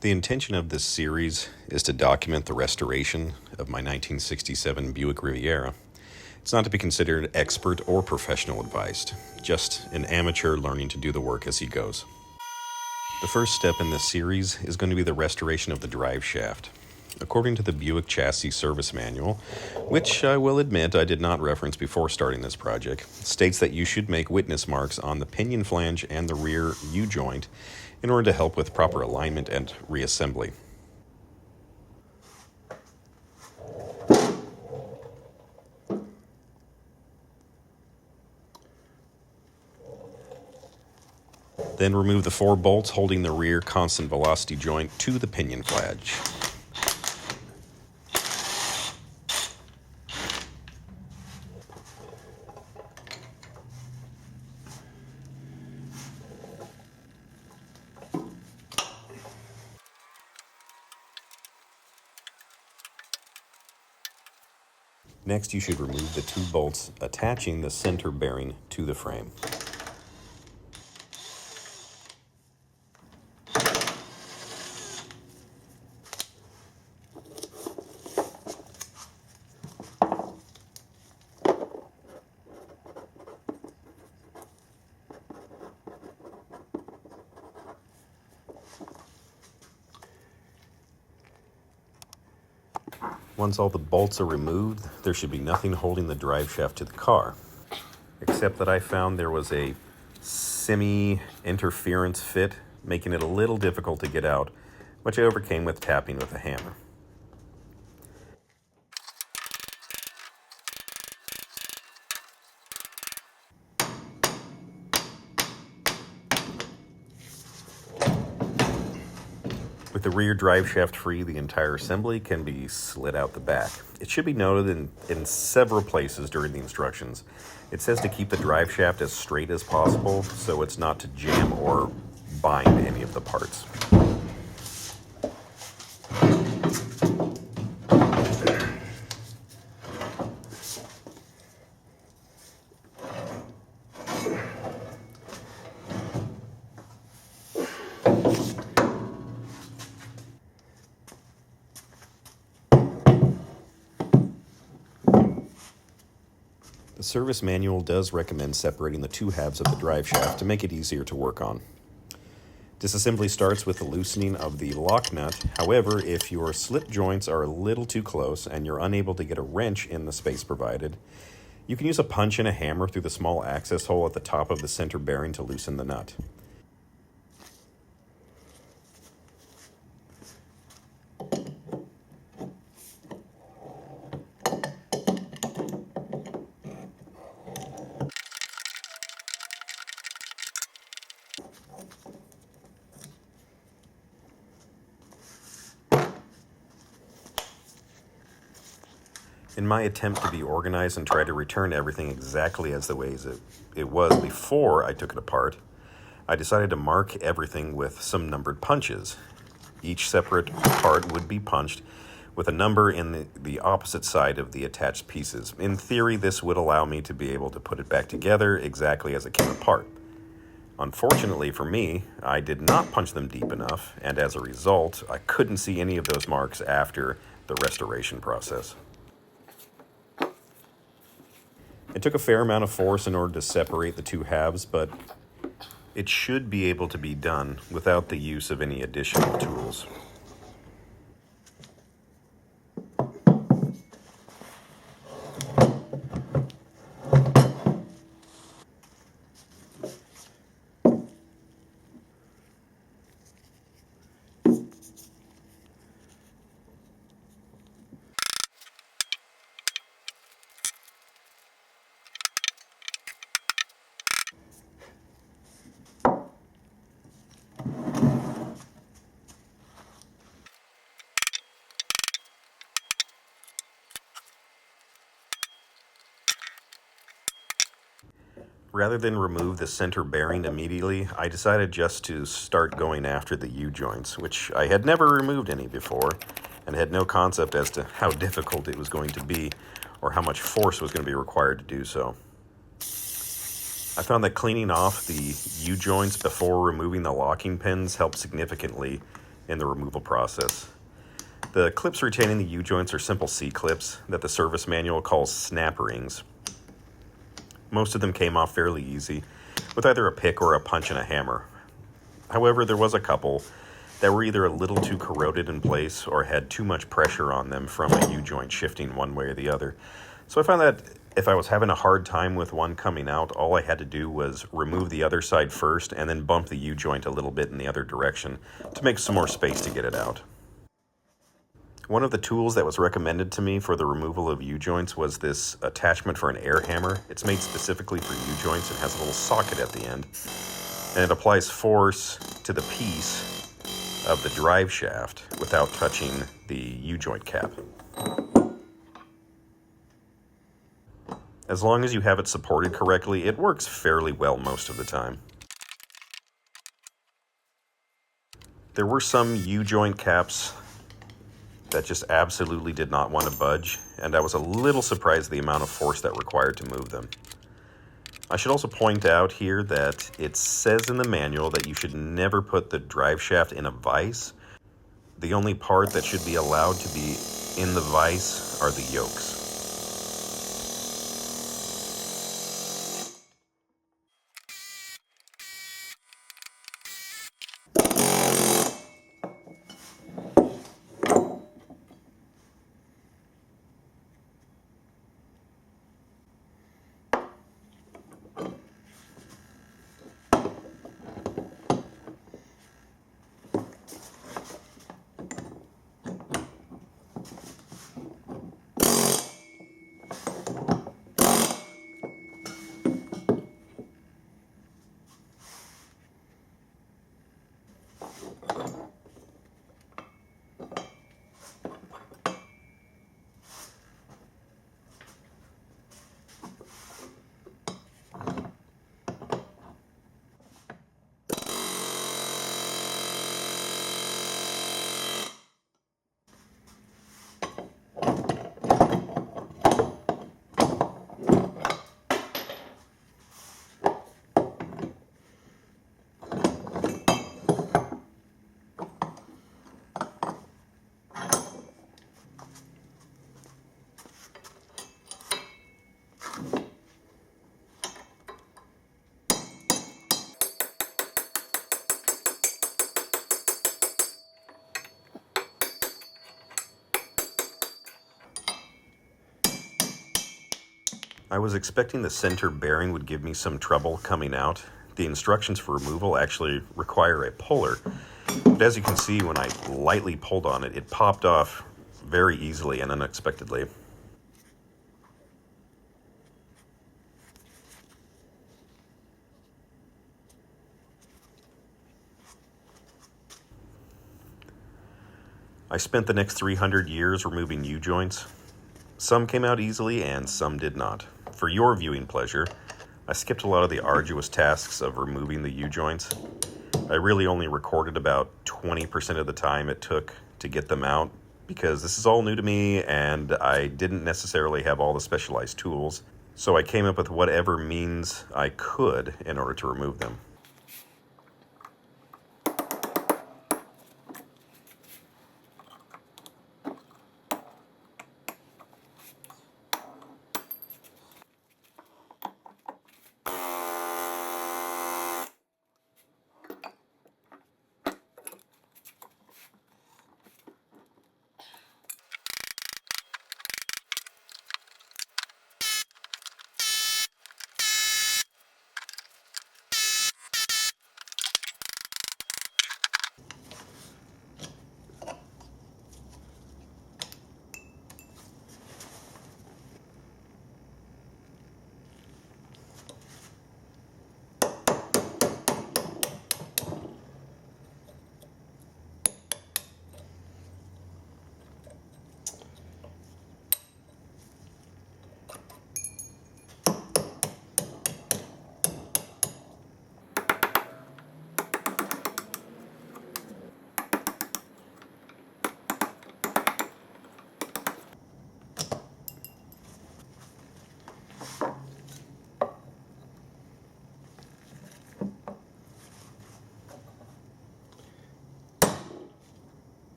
The intention of this series is to document the restoration of my 1967 Buick Riviera. It's not to be considered expert or professional advice, just an amateur learning to do the work as he goes. The first step in this series is going to be the restoration of the drive shaft. According to the Buick Chassis Service Manual, which I will admit I did not reference before starting this project, states that you should make witness marks on the pinion flange and the rear U-joint in order to help with proper alignment and reassembly. Then remove the 4 bolts holding the rear constant velocity joint to the pinion flange. Next, you should remove the 2 bolts attaching the center bearing to the frame. Once all the bolts are removed, there should be nothing holding the drive shaft to the car, except that I found there was a semi-interference fit, making it a little difficult to get out, which I overcame with tapping with a hammer. With the rear drive shaft free, the entire assembly can be slid out the back. It should be noted in several places during the instructions, it says to keep the drive shaft as straight as possible so it's not to jam or bind any of the parts. The service manual does recommend separating the 2 halves of the drive shaft to make it easier to work on. Disassembly starts with the loosening of the lock nut. However, if your slip joints are a little too close and you're unable to get a wrench in the space provided, you can use a punch and a hammer through the small access hole at the top of the center bearing to loosen the nut. In my attempt to be organized and try to return everything exactly as the ways it was before I took it apart, I decided to mark everything with some numbered punches. Each separate part would be punched with a number in the opposite side of the attached pieces. In theory, this would allow me to be able to put it back together exactly as it came apart. Unfortunately for me, I did not punch them deep enough, and as a result, I couldn't see any of those marks after the restoration process. It took a fair amount of force in order to separate the 2 halves, but it should be able to be done without the use of any additional tools. Rather than remove the center bearing immediately, I decided just to start going after the U-joints, which I had never removed any before, and had no concept as to how difficult it was going to be, or how much force was going to be required to do so. I found that cleaning off the U-joints before removing the locking pins helped significantly in the removal process. The clips retaining the U-joints are simple C-clips that the service manual calls snap rings. Most of them came off fairly easy, with either a pick or a punch and a hammer. However, there was a couple that were either a little too corroded in place or had too much pressure on them from a U-joint shifting one way or the other. So I found that if I was having a hard time with one coming out, all I had to do was remove the other side first and then bump the U-joint a little bit in the other direction to make some more space to get it out. One of the tools that was recommended to me for the removal of U-joints was this attachment for an air hammer. It's made specifically for U-joints and has a little socket at the end. And it applies force to the piece of the drive shaft without touching the U-joint cap. As long as you have it supported correctly, it works fairly well most of the time. There were some U-joint caps that just absolutely did not want to budge, and I was a little surprised at the amount of force that required to move them. I should also point out here that it says in the manual that you should never put the drive shaft in a vise. The only part that should be allowed to be in the vise are the yokes. I was expecting the center bearing would give me some trouble coming out. The instructions for removal actually require a puller, but as you can see, when I lightly pulled on it, it popped off very easily and unexpectedly. I spent the next 300 years removing U-joints. Some came out easily and some did not. For your viewing pleasure, I skipped a lot of the arduous tasks of removing the U-joints. I really only recorded about 20% of the time it took to get them out because this is all new to me and I didn't necessarily have all the specialized tools, so I came up with whatever means I could in order to remove them.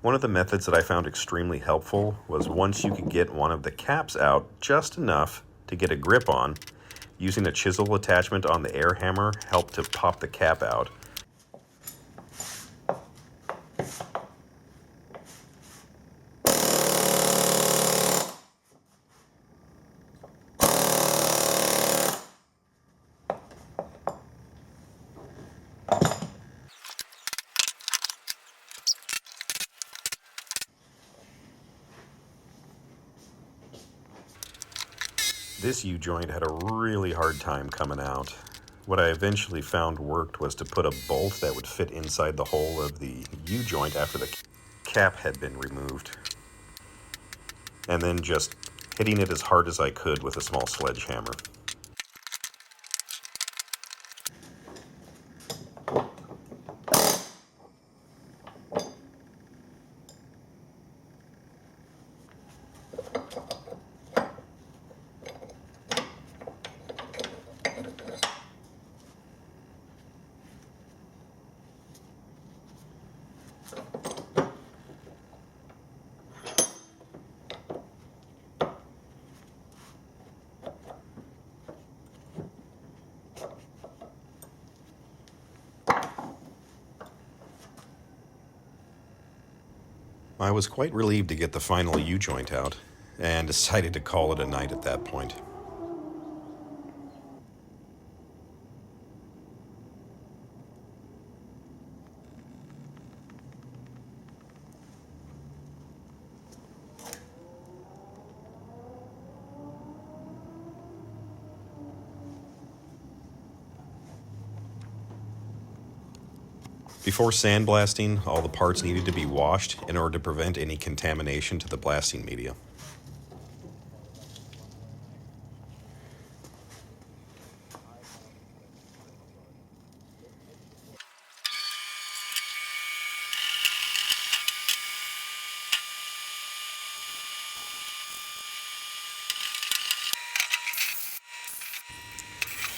One of the methods that I found extremely helpful was once you could get one of the caps out just enough to get a grip on, using a chisel attachment on the air hammer helped to pop the cap out. This U-joint had a really hard time coming out. What I eventually found worked was to put a bolt that would fit inside the hole of the U-joint after the cap had been removed, and then just hitting it as hard as I could with a small sledgehammer. I was quite relieved to get the final U-joint out, and decided to call it a night at that point. Before sandblasting, all the parts needed to be washed in order to prevent any contamination to the blasting media.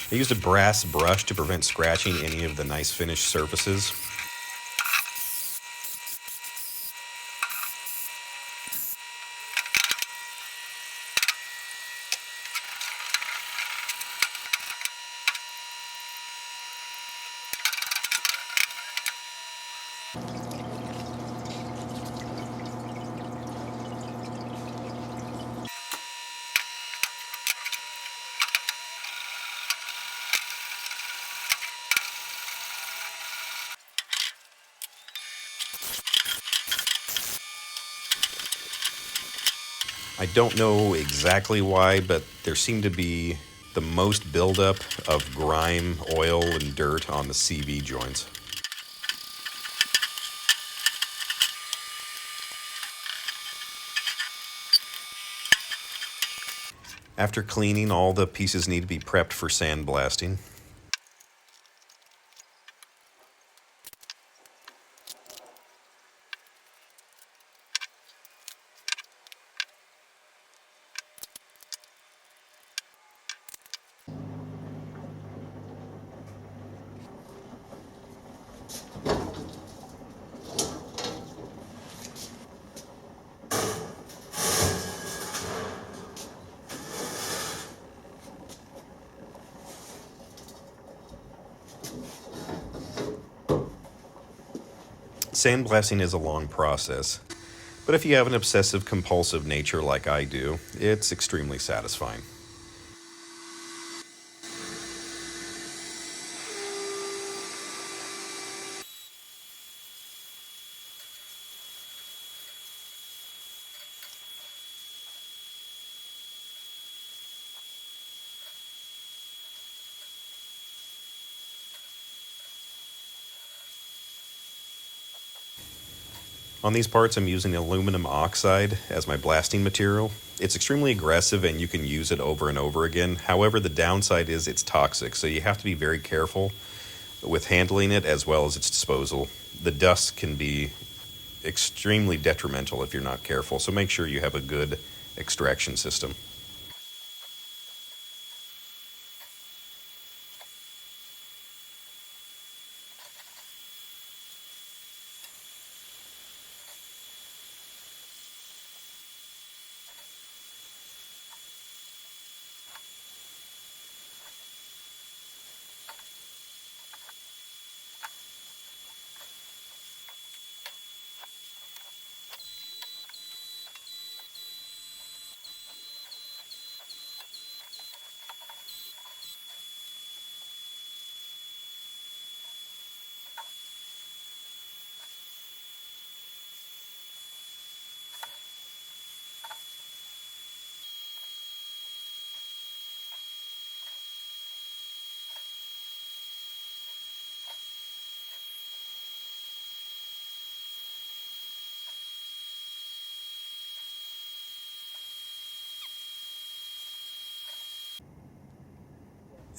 I used a brass brush to prevent scratching any of the nice finished surfaces. I don't know exactly why, but there seemed to be the most buildup of grime, oil, and dirt on the CV joints. After cleaning, all the pieces need to be prepped for sandblasting. Sandblasting is a long process, but if you have an obsessive compulsive nature like I do, it's extremely satisfying. On these parts, I'm using aluminum oxide as my blasting material. It's extremely aggressive and you can use it over and over again. However, the downside is it's toxic, so you have to be very careful with handling it as well as its disposal. The dust can be extremely detrimental if you're not careful, so make sure you have a good extraction system.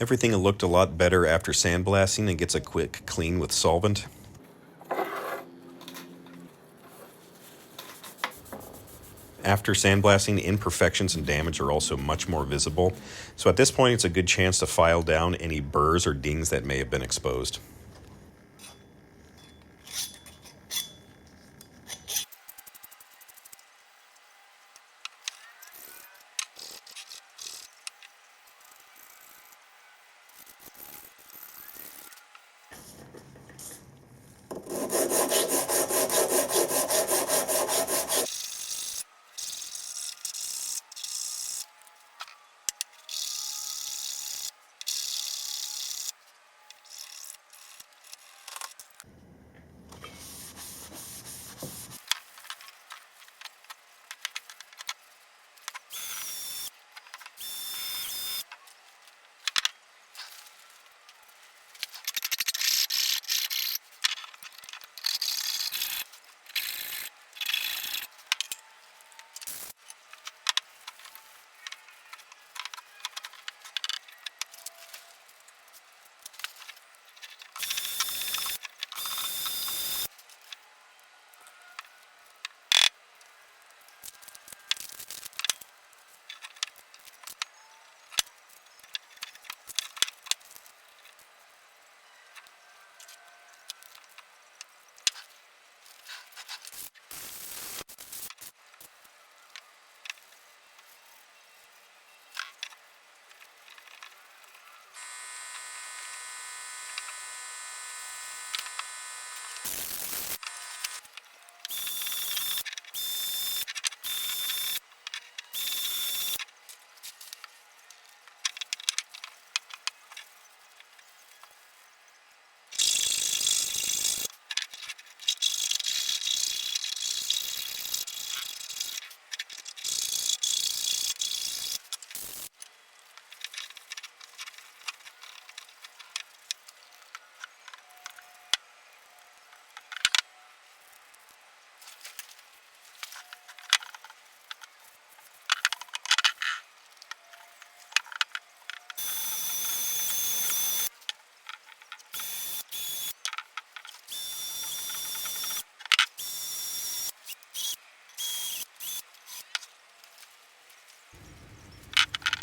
Everything looked a lot better after sandblasting and gets a quick clean with solvent. After sandblasting, imperfections and damage are also much more visible, so at this point it's a good chance to file down any burrs or dings that may have been exposed.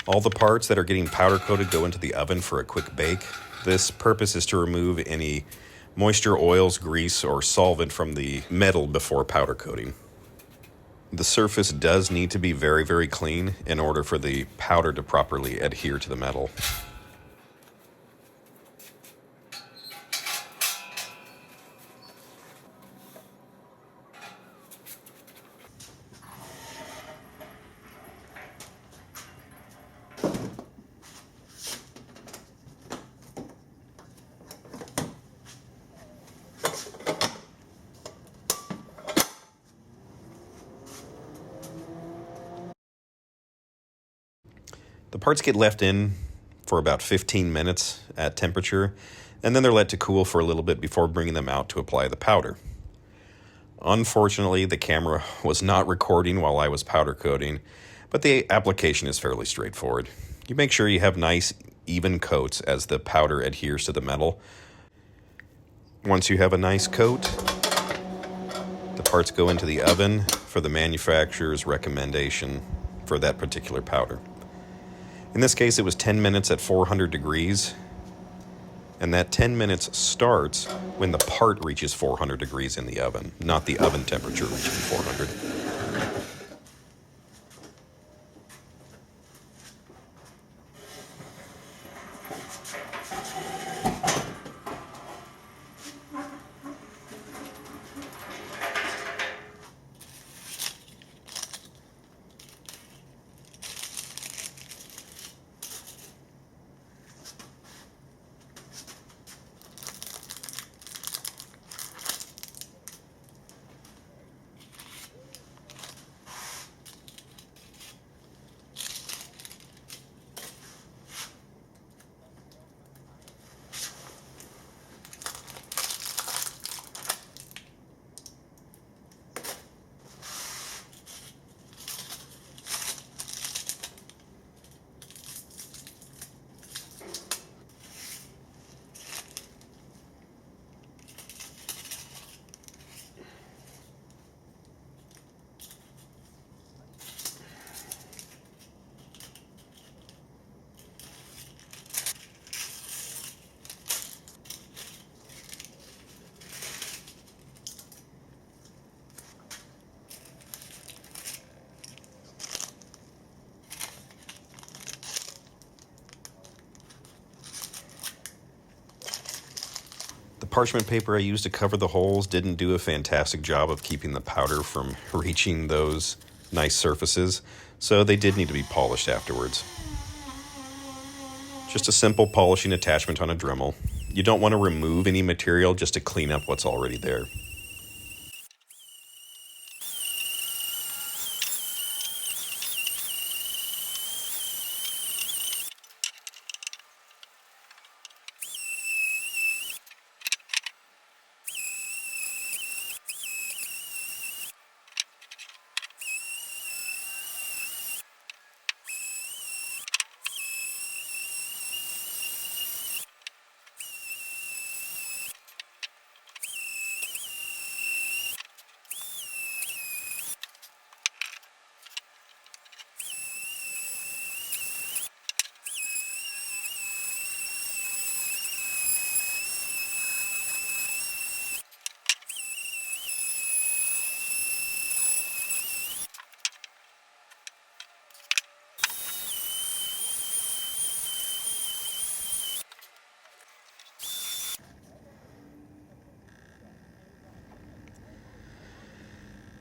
All the parts that are getting powder coated go into the oven for a quick bake. This purpose is to remove any moisture, oils, grease, or solvent from the metal before powder coating. The surface does need to be very, very clean in order for the powder to properly adhere to the metal. The parts get left in for about 15 minutes at temperature, and then they're let to cool for a little bit before bringing them out to apply the powder. Unfortunately, the camera was not recording while I was powder coating, but the application is fairly straightforward. You make sure you have nice, even coats as the powder adheres to the metal. Once you have a nice coat, the parts go into the oven for the manufacturer's recommendation for that particular powder. In this case, it was 10 minutes at 400 degrees, and that 10 minutes starts when the part reaches 400 degrees in the oven, not the oven temperature reaching 400. parchment paper I used to cover the holes didn't do a fantastic job of keeping the powder from reaching those nice surfaces, so they did need to be polished afterwards. Just a simple polishing attachment on a Dremel. You don't want to remove any material just to clean up what's already there.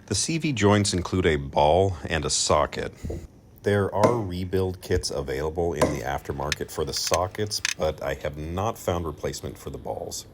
The CV joints include a ball and a socket. There are rebuild kits available in the aftermarket for the sockets, but I have not found replacement for the balls.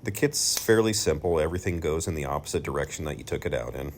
The kit's fairly simple. Everything goes in the opposite direction that you took it out in.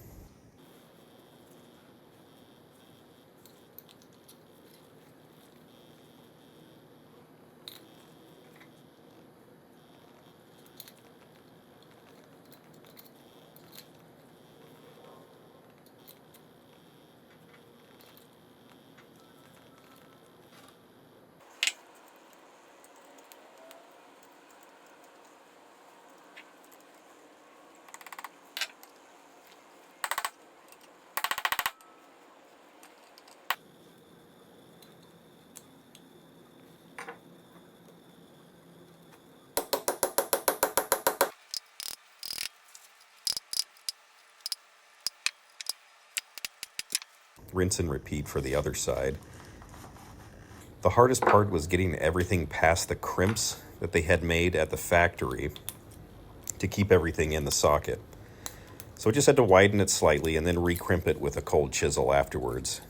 Rinse and repeat for the other side. The hardest part was getting everything past the crimps that they had made at the factory to keep everything in the socket. So I just had to widen it slightly and then recrimp it with a cold chisel afterwards.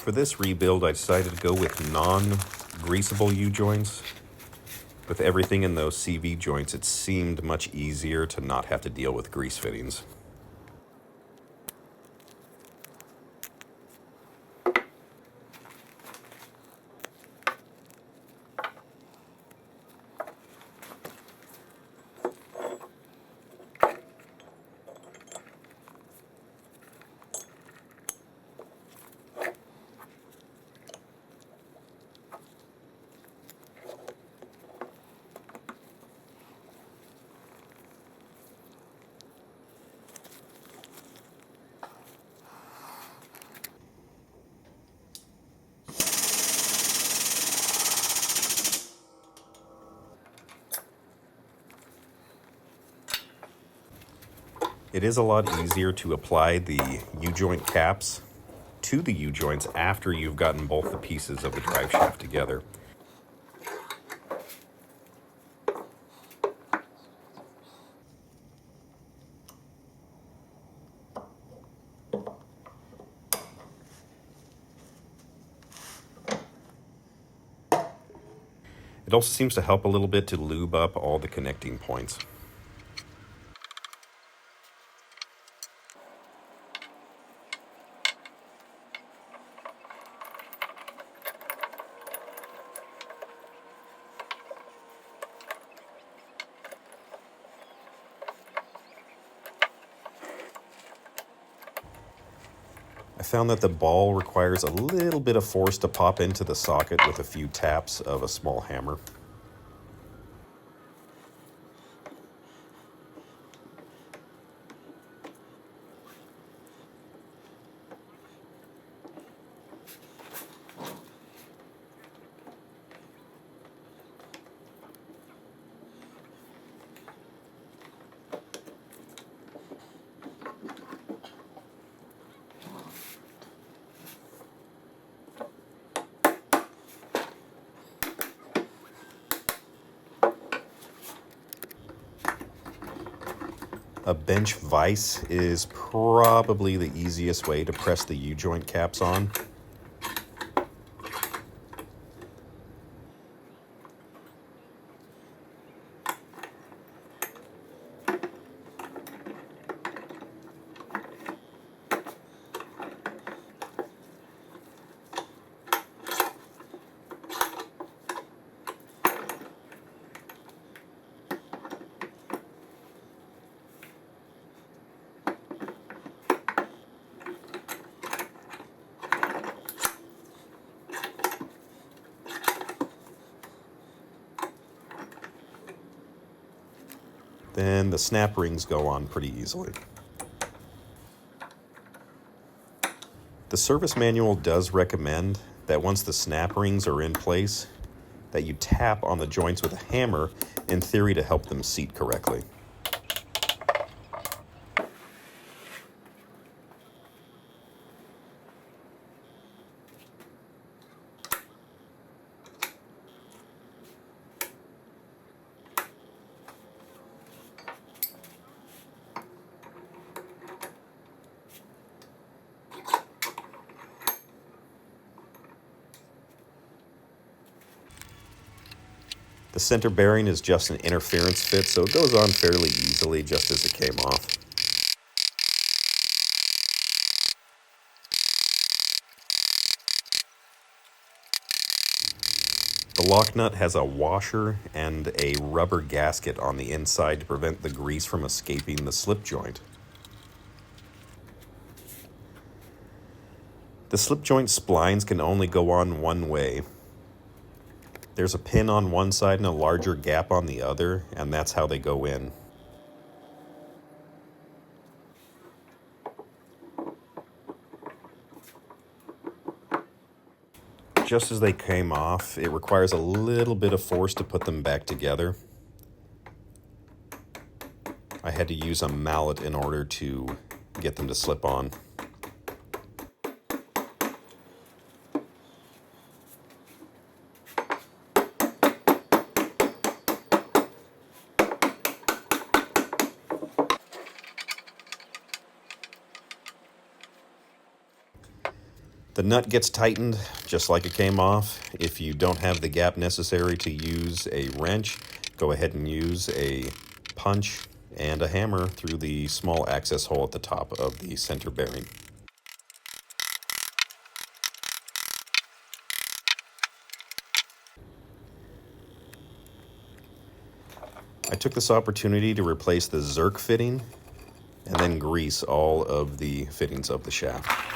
For this rebuild, I decided to go with non-greasable U-joints. With everything in those CV joints, it seemed much easier to not have to deal with grease fittings. It is a lot easier to apply the U-joint caps to the U-joints after you've gotten both the pieces of the drive shaft together. It also seems to help a little bit to lube up all the connecting points. I found that the ball requires a little bit of force to pop into the socket with a few taps of a small hammer. A bench vise is probably the easiest way to press the U-joint caps on. Then the snap rings go on pretty easily. The service manual does recommend that once the snap rings are in place, that you tap on the joints with a hammer, in theory to help them seat correctly. The center bearing is just an interference fit, so it goes on fairly easily just as it came off. The lock nut has a washer and a rubber gasket on the inside to prevent the grease from escaping the slip joint. The slip joint splines can only go on one way. There's a pin on one side and a larger gap on the other, and that's how they go in. Just as they came off, it requires a little bit of force to put them back together. I had to use a mallet in order to get them to slip on. The nut gets tightened just like it came off. If you don't have the gap necessary to use a wrench, go ahead and use a punch and a hammer through the small access hole at the top of the center bearing. I took this opportunity to replace the Zerk fitting and then grease all of the fittings of the shaft.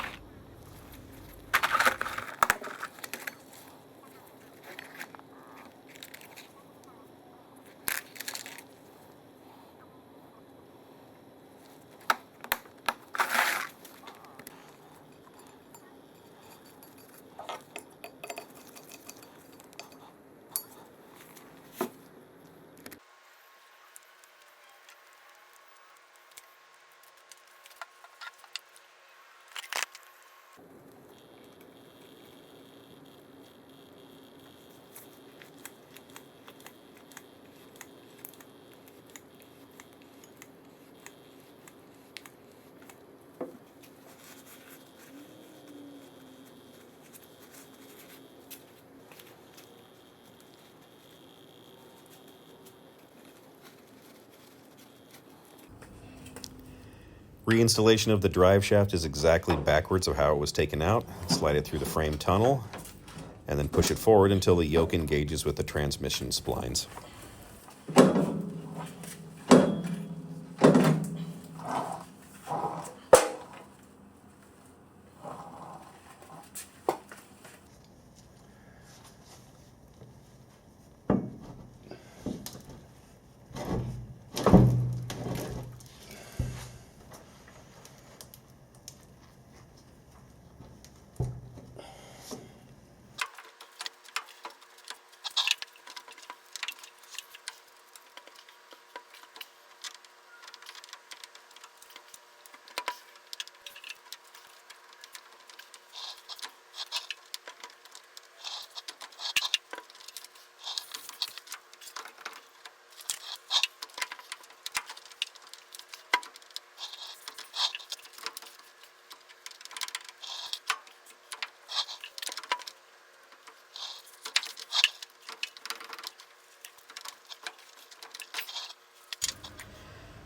Reinstallation of the drive shaft is exactly backwards of how it was taken out. Slide it through the frame tunnel and then push it forward until the yoke engages with the transmission splines.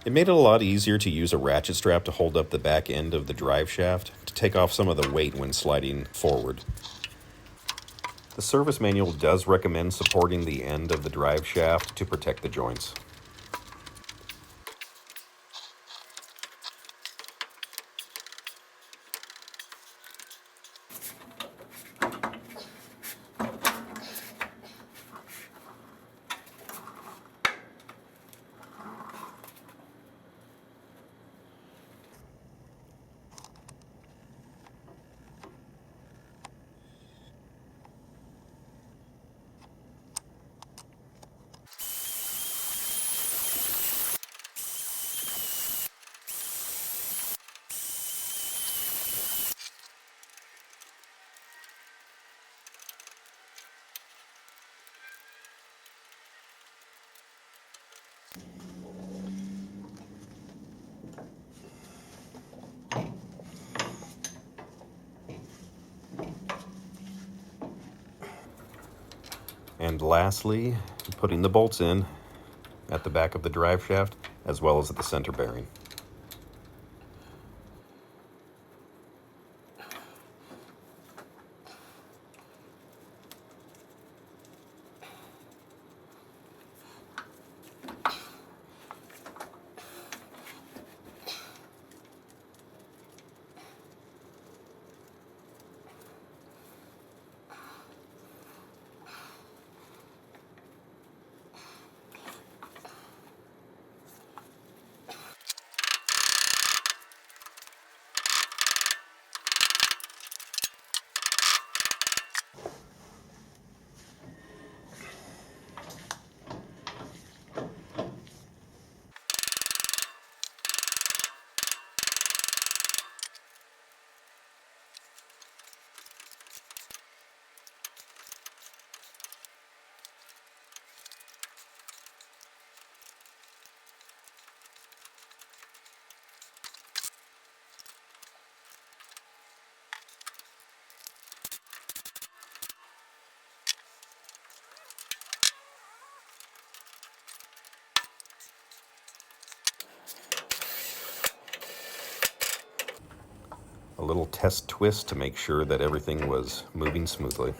It made it a lot easier to use a ratchet strap to hold up the back end of the drive shaft to take off some of the weight when sliding forward. The service manual does recommend supporting the end of the drive shaft to protect the joints. And lastly, putting the bolts in at the back of the drive shaft as well as at the center bearing. a little test twist to make sure that everything was moving smoothly.